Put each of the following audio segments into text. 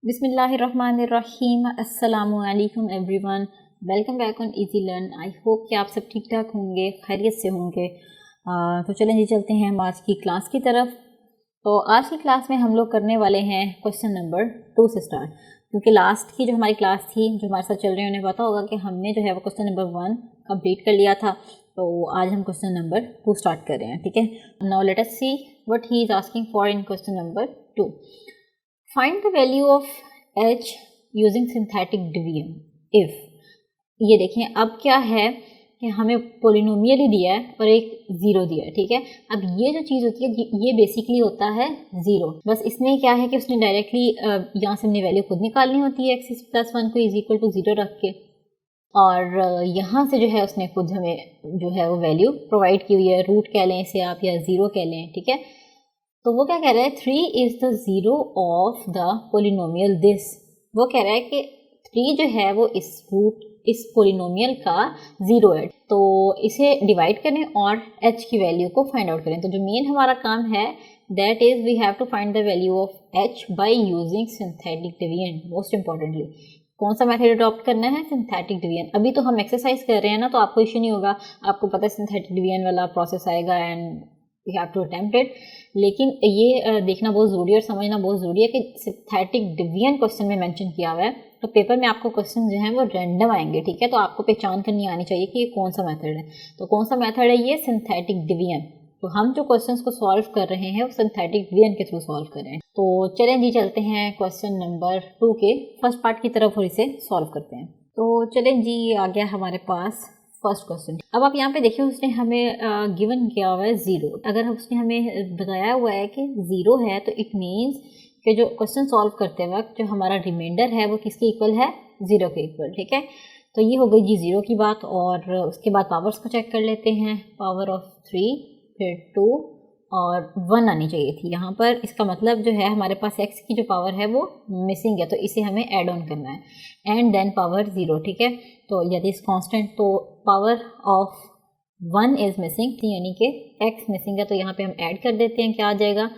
बिस्मिल्लाहिर्रहमानिर्रहीम। अस्सलामु अलैकुम everyone, welcome back on easy learn. I hope कि आप सब ठीक ठाक होंगे, खैरियत से होंगे। तो चलें जी, चलते हैं हम आज की क्लास की तरफ। तो आज की क्लास में हम लोग करने वाले हैं क्वेश्चन नंबर 2 से स्टार्ट, क्योंकि लास्ट की जो हमारी क्लास थी, जो हमारे साथ चल रहे हैं, उन्हें पता होगा कि हमने जो है वो क्वेश्चन नंबर 1 कंप्लीट कर लिया था। तो आज हम क्वेश्चन नंबर 2 स्टार्ट कर रहे हैं, ठीक है। Now let us see what he is asking for in question number 2। Find the value of h using synthetic division if. ये देखें, अब क्या है कि हमें पोलिनोमियल ही दिया है और एक ज़ीरो दिया है, ठीक है। अब ये जो चीज़ होती है ये बेसिकली होता है ज़ीरो। बस इसमें क्या है कि उसने डायरेक्टली यहाँ से हमने वैल्यू खुद निकालनी होती है, x प्लस 1 को इज इक्वल टू 0 रख के, और यहाँ से जो है उसने खुद हमें जो है वो वैल्यू प्रोवाइड की हुई है। रूट कह लें इसे आप या ज़ीरो कह लें, ठीक है। तो वो क्या कह रहा है, 3 is the zero of the polynomial this. वो कह रहा है कि 3 जो है वो इस पोलिनोमियल का ज़ीरो है। तो इसे डिवाइड करें और h की वैल्यू को फाइंड आउट करें। तो जो मेन हमारा काम है that is we have to find the value of h by using synthetic division. Most importantly कौन सा मेथड अडॉप्ट करना है, सिंथेटिक डिवीजन। अभी तो हम एक्सरसाइज कर रहे हैं ना, तो आपको इश्यू नहीं होगा, आपको पता है सिंथेटिक डिवीजन वाला प्रोसेस आएगा and we have to attempt it. लेकिन ये देखना बहुत ज़रूरी है और समझना बहुत ज़रूरी है कि सिंथेटिक डिवीजन क्वेश्चन में मेंशन किया हुआ है, तो पेपर में आपको क्वेश्चन जो हैं वो रैंडम आएंगे, ठीक है। तो आपको पहचान करनी आनी चाहिए कि ये कौन सा मेथड है। तो कौन सा मेथड है ये, सिंथेटिक डिवीजन। तो हम जो क्वेश्चंस को सॉल्व कर रहे हैं वो सिंथेटिक डिवीजन के थ्रू सॉल्व कर रहे हैं। तो चलें जी, चलते हैं क्वेश्चन नंबर 2 के फर्स्ट पार्ट की तरफ और इसे सॉल्व करते हैं। तो चलें जी, आ गया हमारे पास फर्स्ट क्वेश्चन। अब आप यहाँ पे देखिए, उसने हमें गिवन किया हुआ है ज़ीरो। अगर उसने हमें बताया हुआ है कि ज़ीरो है, तो इट मीन्स कि जो क्वेश्चन सॉल्व करते वक्त जो हमारा रिमाइंडर है वो किसके इक्वल है, ज़ीरो के इक्वल, ठीक है। तो ये हो गई जी ज़ीरो की बात। और उसके बाद पावर्स को चेक कर लेते हैं। पावर ऑफ 3, फिर 2 और 1 आनी चाहिए थी यहाँ पर। इसका मतलब जो है हमारे पास x की जो पावर है वो मिसिंग है, तो इसे हमें ऐड ऑन करना है एंड देन पावर 0, ठीक है। तो यदि इस कांस्टेंट, तो पावर ऑफ 1 इज़ मिसिंग, यानी कि x मिसिंग है। तो यहाँ पे हम ऐड कर देते हैं, क्या आ जाएगा,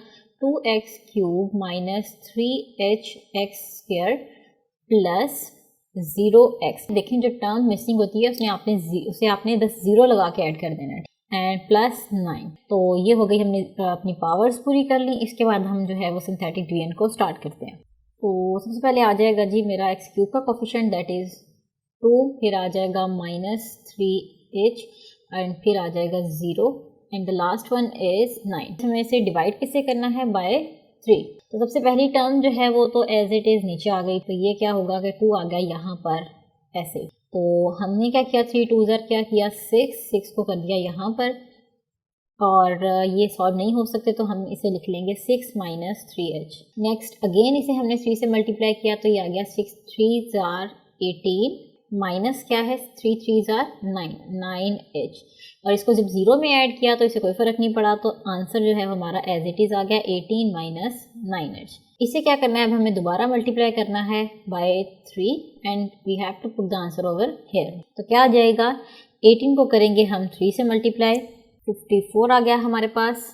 2x cube minus 3hx square plus 0x। देखें, जो टर्म मिसिंग होती है उसे आपने 10 ज़ीरो लगा के ऐड कर देना है एंड प्लस 9। तो ये हो गई, हमने अपनी पावर्स पूरी कर ली। इसके बाद हम जो है वो सिंथेटिक डिवीजन को स्टार्ट करते हैं। तो सबसे पहले आ जाएगा जी मेरा x क्यूब का कोफिशिएंट दैट इज़ 2, फिर आ जाएगा माइनस 3h एंड फिर आ जाएगा 0 and the last one is 9। हमें इसे डिवाइड किससे करना है, बाय 3। तो सबसे पहली टर्म जो है वो तो एज इट इज़ नीचे आ गई। तो ये क्या होगा कि 2 आ गया यहाँ पर ऐसे। तो हमने क्या किया, 3 2 ज़र क्या किया, 6 को कर दिया यहाँ पर। और ये सॉल्व नहीं हो सकते तो हम इसे लिख लेंगे 6 माइनस 3h। नेक्स्ट अगेन इसे हमने 3 से मल्टीप्लाई किया, तो ये आ गया 6 3 ज़ार 18 माइनस क्या है, 3 3 ज़ार 9h। और इसको जब 0 में ऐड किया तो इसे कोई फ़र्क नहीं पड़ा, तो आंसर जो है हमारा एज इट इज़ आ गया 18 माइनस 9h। इसे क्या करना है, अब हमें दोबारा मल्टीप्लाई करना है by 3 and we have to put the answer over here. तो क्या आ जाएगा, 18 को करेंगे हम 3 से मल्टीप्लाई, 54 आ गया हमारे पास,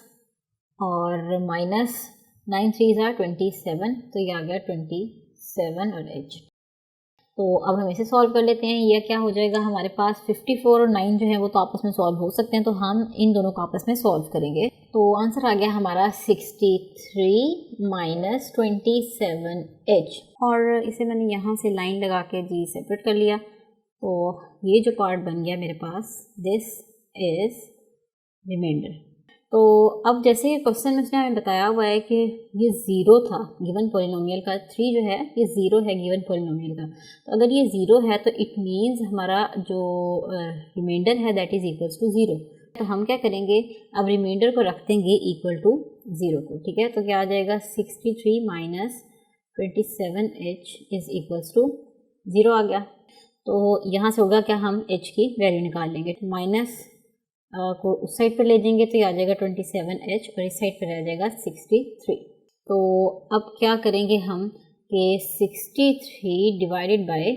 और माइनस 9 3 ज़ार 27, तो ये आ गया 27 और h। तो अब हम इसे सॉल्व कर लेते हैं। यह क्या हो जाएगा हमारे पास, 54 और 9 जो है वो तो आपस में सॉल्व हो सकते हैं, तो हम इन दोनों को आपस में सॉल्व करेंगे। तो आंसर आ गया हमारा 63 माइनस 27h। और इसे मैंने यहाँ से लाइन लगा के जी सेपरेट कर लिया। तो ये जो पार्ट बन गया मेरे पास, दिस इज़ रिमाइंडर। तो अब जैसे क्वेश्चन में उसने हमें बताया हुआ है कि ये ज़ीरो था गिवन पोलिनोमियल का, 3 जो है ये ज़ीरो है गिवन पोलिनोमियल का। तो अगर ये ज़ीरो है तो इट मीन्स हमारा जो रिमाइंडर है दैट इज़ इक्वल्स टू 0। तो हम क्या करेंगे, अब रिमाइंडर को रख देंगे इक्वल टू 0 को, ठीक है। तो क्या आ जाएगा, 63 minus 27h is equals to 0 आ गया। तो यहाँ से होगा क्या, हम h की वैल्यू निकाल लेंगे। माइनस को उस साइड पर ले जाएंगे तो ये आ जाएगा 27h और इस साइड पर रह जाएगा 63। तो अब क्या करेंगे हम कि 63 divided by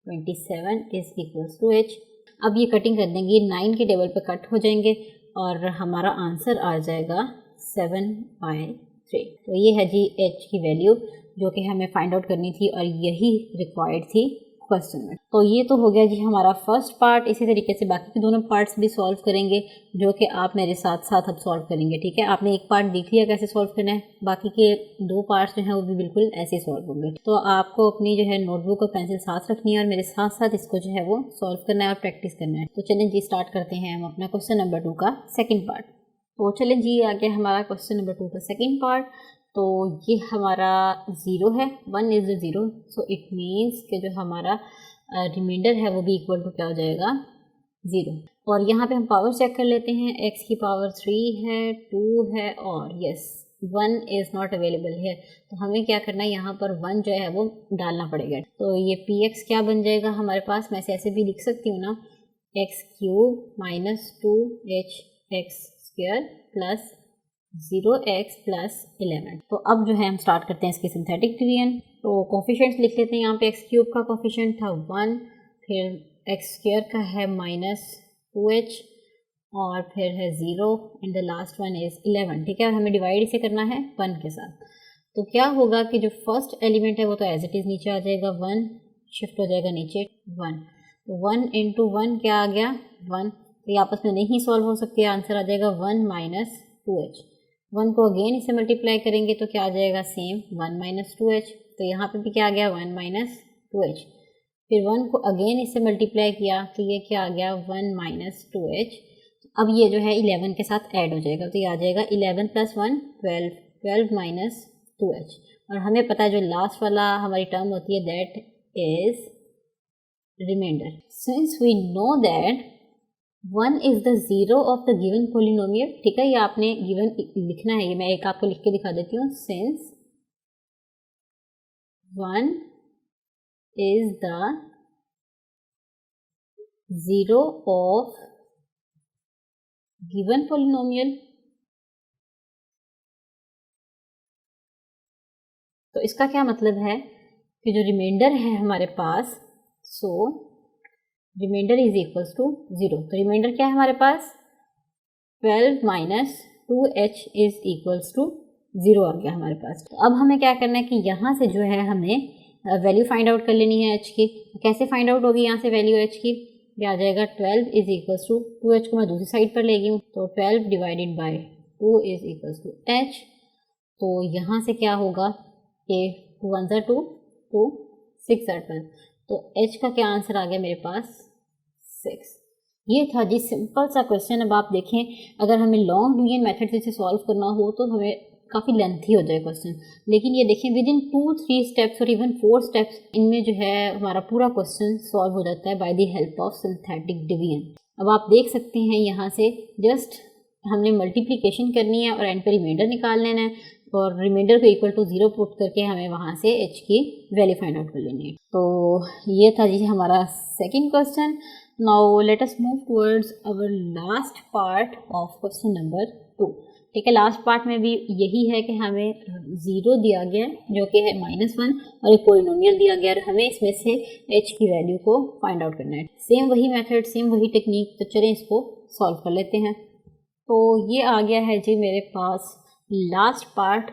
27 is equals to h। अब ये कटिंग कर देंगे, 9 के टेबल पर कट हो जाएंगे और हमारा आंसर आ जाएगा 7/3। तो ये है जी h की वैल्यू। जो कि हमें फाइंड आउट करनी थी और यही रिक्वायर्ड थी क्वेश्चन में। तो ये तो हो गया जी हमारा फर्स्ट पार्ट। इसी तरीके से बाकी के दोनों पार्ट्स भी सॉल्व करेंगे, जो कि आप मेरे साथ साथ अब सॉल्व करेंगे, ठीक है। आपने एक पार्ट देख लिया कैसे सॉल्व करना है, बाकी के दो पार्ट्स जो हैं वो भी बिल्कुल ऐसे सॉल्व होंगे। तो आपको अपनी जो है नोटबुक और पेंसिल साथ रखनी है और मेरे साथ साथ इसको जो है वो सॉल्व करना है और प्रैक्टिस करना है। तो चलें जी स्टार्ट करते हैं हम अपना क्वेश्चन नंबर 2 का सेकेंड पार्ट। तो चलें जी आ गया हमारा क्वेश्चन नंबर 2 का सेकेंड पार्ट। तो ये हमारा 0 है, 1 is the 0, so it means कि जो हमारा रिमाइंडर है वो भी इक्वल टू क्या हो जाएगा, 0। और यहाँ पे हम पावर चेक कर लेते हैं। x की पावर 3 है, 2 है और यस 1 इज़ नॉट अवेलेबल है। तो हमें क्या करना है, यहाँ पर 1 जो है वो डालना पड़ेगा। तो ये px क्या बन जाएगा हमारे पास, मैं ऐसे भी लिख सकती हूँ ना, x³ minus 2hx² plus 0x plus 11। तो अब जो है हम स्टार्ट करते हैं इसकी सिंथेटिक डिवीजन। तो कोफिशिएंट्स लिख लेते हैं। यहाँ पे x³ का कोफिशिएंट था 1, फिर x² का है माइनस 2h और फिर है 0 and the last one is 11, ठीक है। और हमें डिवाइड इसे करना है 1 के साथ। तो क्या होगा कि जो फर्स्ट एलिमेंट है वो तो एज इट इज़ नीचे आ जाएगा, 1 शिफ्ट हो जाएगा नीचे 1। तो 1 इंटू 1 क्या आ गया, 1। तो ये आपस में नहीं सॉल्व हो सकती है, आंसर आ जाएगा 1 माइनस 2h। 1 को अगेन इसे मल्टीप्लाई करेंगे तो क्या आ जाएगा, सेम 1 माइनस 2h। तो यहाँ पे भी क्या आ गया, 1 माइनस 2h। फिर 1 को अगेन इससे मल्टीप्लाई किया तो ये क्या आ गया, 1 माइनस 2h। अब ये जो है 11 के साथ ऐड हो जाएगा, तो ये आ जाएगा 11 प्लस 1 12, 12 माइनस 2h। और हमें पता है जो लास्ट वाला हमारी टर्म होती है that is remainder. Since we know that 1 is the 0 of the given polynomial, ठीक है। ये आपने गिवन लिखना है, ये मैं एक आपको लिख के दिखा देती हूँ। Since 1 is the 0 of given polynomial, तो इसका क्या मतलब है कि जो रिमाइंडर है हमारे पास, so remainder is equals to 0। तो रिमाइंडर क्या है हमारे पास, 12 minus 2h is equals to 0 आ गया हमारे पास। तो अब हमें क्या करना है कि यहाँ से जो है हमें वैल्यू फाइंड आउट कर लेनी है h की। कैसे फाइंड आउट होगी यहाँ से वैल्यू h की, ये आ जाएगा 12 इज इक्वल्स टू 2h को मैं दूसरी साइड पर ले गई हूँ, तो 12 divided by 2 is equals to h। तो यहाँ से क्या होगा कि 2 1 ज़ा 2, 2 6 ज़ा 12, तो h का क्या आंसर आ गया मेरे पास, 6। ये था जी सिंपल सा क्वेश्चन। अब आप देखें अगर हमें लॉन्ग डिवीजन मेथड से इसे सॉल्व करना हो तो हमें काफ़ी लेंथी हो जाए क्वेश्चन, लेकिन ये देखें विद इन 2-3 स्टेप्स और इवन 4 स्टेप्स इनमें जो है हमारा पूरा क्वेश्चन सॉल्व हो जाता है by the help of synthetic division. अब आप देख सकते हैं यहाँ से जस्ट हमने मल्टीप्लिकेशन करनी है और एंड पे रिमाइंडर निकाल लेना है और रिमाइंडर को इक्वल टू 0 पुट करके हमें वहाँ से h की वैल्यू फाइंड आउट कर लेनी है। तो ये था जी हमारा second question. Now let us move towards our last part of question number 2, ठीक है। लास्ट पार्ट में भी यही है कि हमें 0 दिया गया जो कि है -1 और एक पोलिनोमियल दिया गया और हमें इसमें से h की वैल्यू को फाइंड आउट करना है। सेम वही मेथड, सेम वही टेक्निक, तो चलें इसको सॉल्व कर लेते हैं। तो ये आ गया है जी मेरे पास लास्ट पार्ट।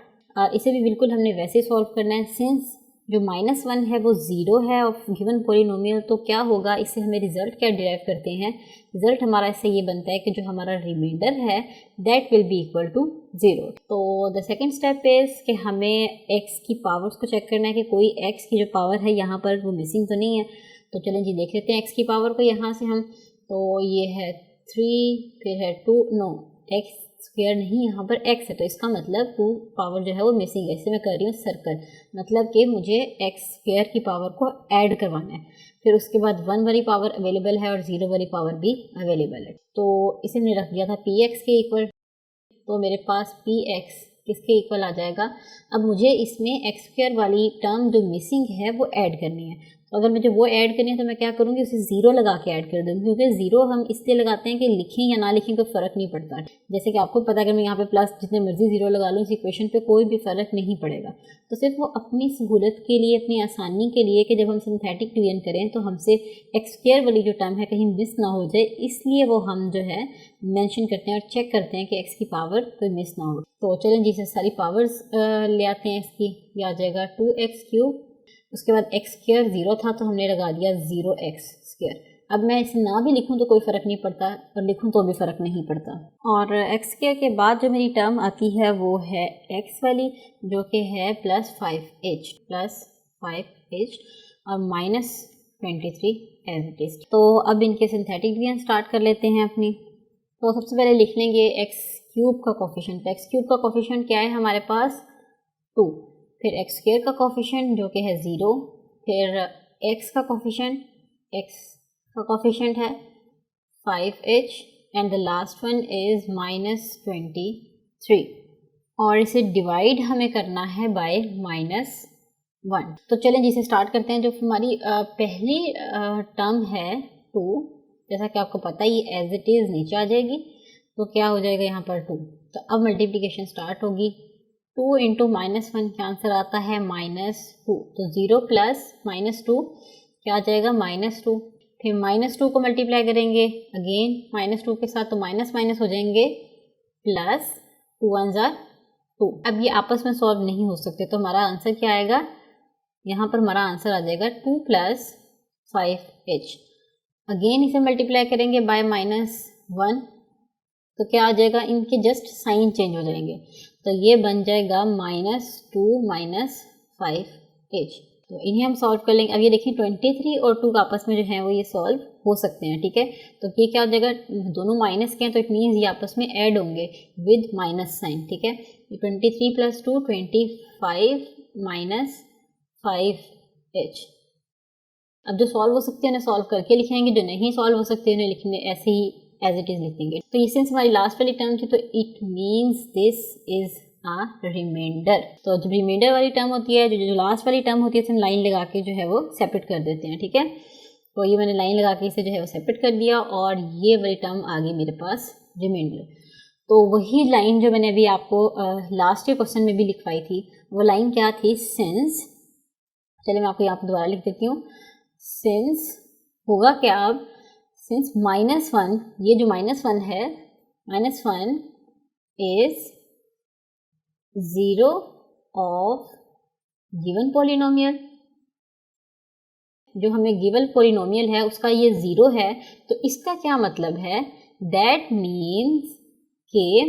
इसे भी बिल्कुल हमने वैसे सॉल्व करना है। सिंस जो -1 है वो 0 है ऑफ गिवन पोलिनोमियल, तो क्या होगा, इससे हमें रिजल्ट क्या डिराइव करते हैं, रिजल्ट हमारा इससे ये बनता है कि जो हमारा रिमाइंडर है that will be equal to 0। तो द सेकेंड स्टेप इज़ कि हमें x की पावर्स को चेक करना है कि कोई x की जो पावर है यहाँ पर वो मिसिंग तो नहीं है। तो चलें जी देख लेते हैं x की पावर को यहाँ से हम। तो ये है 3, फिर है 2, नो x स्क्वायर नहीं, यहाँ पर x है, तो इसका मतलब 2 पावर जो है वो मिसिंग है। इससे मैं कर रही हूँ सर्कल, मतलब कि मुझे x स्क्वायर की पावर को ऐड करवाना है। फिर उसके बाद 1 वाली पावर अवेलेबल है और 0 वाली पावर भी अवेलेबल है, तो इसे मैंने रख दिया था px के इक्वल। तो मेरे पास px किसके इक्वल आ जाएगा। अब मुझे इसमें x स्क्वायर वाली टर्म जो मिसिंग है वो ऐड करनी है। तो अगर मुझे वो ऐड करनी है तो मैं क्या करूँगी, उसे ज़ीरो लगा के ऐड कर दूँगी, क्योंकि ज़ीरो हम इसलिए लगाते हैं कि लिखें या ना लिखें कोई फ़र्क नहीं पड़ता। जैसे कि आपको पता है, अगर मैं यहाँ पे प्लस जितने मर्जी ज़ीरो लगा लूँ, इस इक्वेशन पे कोई भी फ़र्क नहीं पड़ेगा। तो सिर्फ वो अपनी सहूलत के लिए, अपनी आसानी के लिए, कि जब हम सिंथेटिक डिवीजन करें तो हमसे एक्स स्क्वायर वाली जो टर्म है कहीं मिस ना हो जाए, इसलिए वो हम जो है मेंशन करते हैं और चेक करते हैं कि एक्स की पावर कोई मिस ना हो। तो चलें जी, से सारी पावर्स ले आते हैं इसकी। ये आ जाएगा 2x³, उसके बाद एक्स स्क्वायर 0 था तो हमने लगा दिया 0x²। अब मैं इसे ना भी लिखूं तो कोई फ़र्क नहीं पड़ता, और लिखूं तो भी फ़र्क नहीं पड़ता। और एक्स स्क्वायर के बाद जो मेरी टर्म आती है वो है एक्स वाली, जो कि है +5h और -23 एज इट इज़। तो अब इनके सिंथेटिक डिवीजन स्टार्ट कर लेते हैं अपनी। तो सबसे पहले लिख लेंगे x³ का कोफिशिएंट। x³ का कोफिशिएंट क्या है हमारे पास, 2। फिर एक्स स्क्वायर का कोफिशिएंट जो कि है 0, फिर x का कोफिशिएंट है 5h, and the last one is -23, और इसे डिवाइड हमें करना है बाय -1। तो चलें जिसे स्टार्ट करते हैं। जो हमारी पहली टर्म है 2, जैसा कि आपको पता ही एज इट इज़ नीचे आ जाएगी, तो क्या हो जाएगा यहाँ पर 2। तो अब मल्टीप्लिकेशन स्टार्ट होगी। 2 × -1 क्या आंसर आता है, -2। तो 0 + -2 क्या आ जाएगा, -2। फिर -2 को मल्टीप्लाई करेंगे अगेन -2 के साथ, तो माइनस माइनस हो जाएंगे प्लस, 2 1 ज़ा 2। अब ये आपस में सॉल्व नहीं हो सकते, तो हमारा आंसर क्या आएगा, यहाँ पर हमारा आंसर आ जाएगा 2 + 5h। अगेन इसे मल्टीप्लाई करेंगे बाय -1, तो क्या आ जाएगा, इनके जस्ट साइन चेंज हो जाएंगे, तो ये बन जाएगा -2 - 5h। तो इन्हें हम सॉल्व कर लेंगे। अब ये देखिए 23 और 2 का आपस में जो है वो ये सॉल्व हो सकते हैं, ठीक है। तो ये क्या हो जाएगा, दोनों माइनस के हैं तो इट मीन्स ये आपस में ऐड होंगे विद माइनस साइन, ठीक है। 23 + 2 25 - 5h। अब जो सॉल्व हो सकते हैं उन्हें सॉल्व करके लिखेंगे, जो नहीं सॉल्व हो सकते उन्हें लिखने ऐसे ही एज इट इज़ लिखेंगे। तो ये सिंस हमारी लास्ट वाली टर्म थी, तो it means this is a remainder. तो जब रिमाइंडर वाली टर्म होती है, जो लास्ट वाली टर्म होती है, हम लाइन लगा के जो है वो सेपरेट कर देते हैं, ठीक है। तो ये मैंने लाइन लगा के इसे जो है वो सेपरेट कर दिया, और ये वाली टर्म आ गई मेरे पास रिमाइंडर। तो वही लाइन जो मैंने अभी आपको लास्ट के क्वेश्चन में भी लिखवाई थी, वो लाइन क्या थी, सिंस। चलिए मैं आपको यहाँ पर दोबारा लिख देती हूँ। सिंस होगा क्या अब, सिंस -1, ये जो -1 है, -1 इज 0 ऑफ गिवन पॉलिनोमियल। जो हमें गिवन पॉलिनोमियल है उसका ये 0 है, तो इसका क्या मतलब है, दैट मीन्स के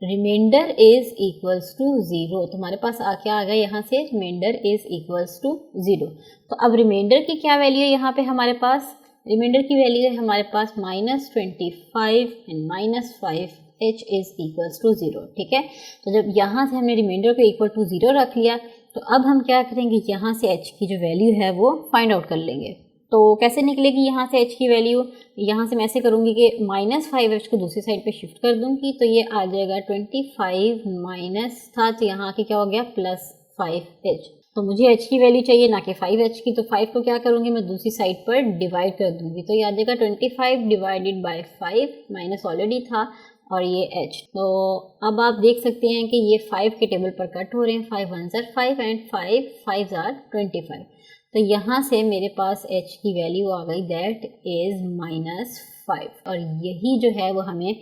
रिमाइंडर इज इक्वल्स टू 0। तो हमारे पास क्या आ गया यहाँ से, रिमाइंडर इज इक्वल्स टू 0। तो अब रिमाइंडर की क्या वैल्यू है यहाँ पे हमारे पास, रिमाइंडर की वैल्यू है हमारे पास -25 and -5h is equals to 0, ठीक है। तो जब यहाँ से हमने रिमाइंडर को इक्वल टू 0 रख लिया, तो अब हम क्या करेंगे, यहाँ से h की जो वैल्यू है वो फाइंड आउट कर लेंगे। तो कैसे निकलेगी यहाँ से h की वैल्यू, यहाँ से मैं ऐसे करूँगी कि -5h को दूसरी साइड पे शिफ्ट कर दूँगी, तो ये आ जाएगा 25 माइनस था, तो यहाँ के क्या हो गया +5h। तो मुझे h की वैल्यू चाहिए ना कि 5h की, तो 5 को क्या करूँगी मैं दूसरी साइड पर डिवाइड कर दूँगी, तो ये आ जाएगा 25 डिवाइडेड बाय 5, माइनस ऑलरेडी था और ये h। तो अब आप देख सकते हैं कि ये 5 के टेबल पर कट हो रहे हैं, 5 1 ज़ार 5 एंड 5 5 ज़ार 25। तो यहाँ से मेरे पास h की वैल्यू आ गई, दैट इज़ -5। और यही जो है वो हमें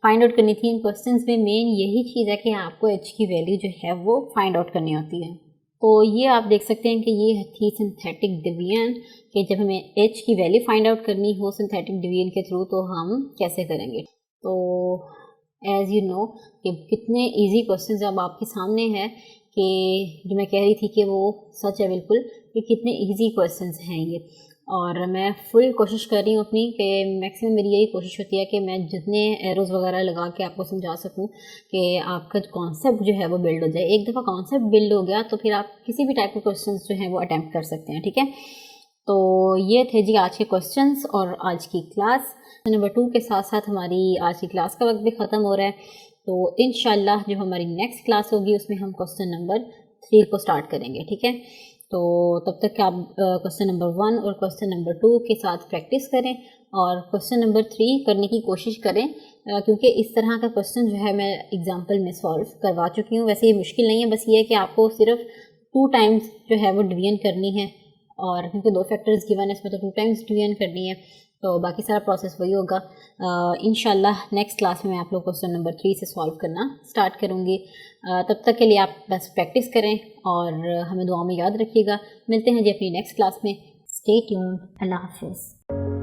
फाइंड आउट करनी थी इन क्वेश्चंस में। मेन यही चीज़ है कि आपको h की वैल्यू जो है वो फाइंड आउट करनी होती है। तो ये आप देख सकते हैं कि ये थी सिंथेटिक डिवीजन, कि जब हमें h की वैल्यू फाइंड आउट करनी हो सिंथेटिक डिवीजन के थ्रू तो हम कैसे करेंगे। तो एज़ यू नो कि कितने इजी क्वेश्चंस अब आपके सामने है, कि जो मैं कह रही थी कि वो सच है बिल्कुल, कि कितने इजी क्वेश्चंस हैं ये। और मैं फुल कोशिश कर रही हूँ अपनी, कि मैक्सिमम मेरी यही कोशिश होती है कि मैं जितने एरोज़ वगैरह लगा के आपको समझा सकूँ कि आपका कॉन्सेप्ट जो है वो बिल्ड हो जाए। एक दफ़ा कॉन्सेप्ट बिल्ड हो गया तो फिर आप किसी भी टाइप के क्वेश्चंस जो हैं वो अटैम्प्ट कर सकते हैं, ठीक है। तो ये थे जी आज के क्वेश्चंस और आज की क्लास नंबर 2 के साथ साथ हमारी आज की क्लास का वक्त भी ख़त्म हो रहा है। तो इंशाल्लाह जो हमारी नेक्स्ट क्लास होगी उसमें हम क्वेश्चन नंबर 3 को स्टार्ट करेंगे, ठीक है। तो तब तक आप क्वेश्चन नंबर 1 और क्वेश्चन नंबर 2 के साथ प्रैक्टिस करें और क्वेश्चन नंबर 3 करने की कोशिश करें, क्योंकि इस तरह का क्वेश्चन जो है मैं एग्जाम्पल में सॉल्व करवा चुकी हूँ। वैसे ये मुश्किल नहीं है, बस ये है कि आपको सिर्फ 2 टाइम्स जो है वो डिवीजन करनी है, और क्योंकि 2 फैक्टर्स गिवन है इसमें तो 2 टाइम्स डिवीजन करनी है, तो बाकी सारा प्रोसेस वही होगा। इंशाल्लाह नेक्स्ट क्लास में मैं आप लोग क्वेश्चन नंबर 3 से सॉल्व करना स्टार्ट करूँगी। तब तक के लिए आप बस प्रैक्टिस करें और हमें दुआ में याद रखिएगा। मिलते हैं जी अपनी नेक्स्ट क्लास में। Stay tuned. अल्लाह हाफिज़।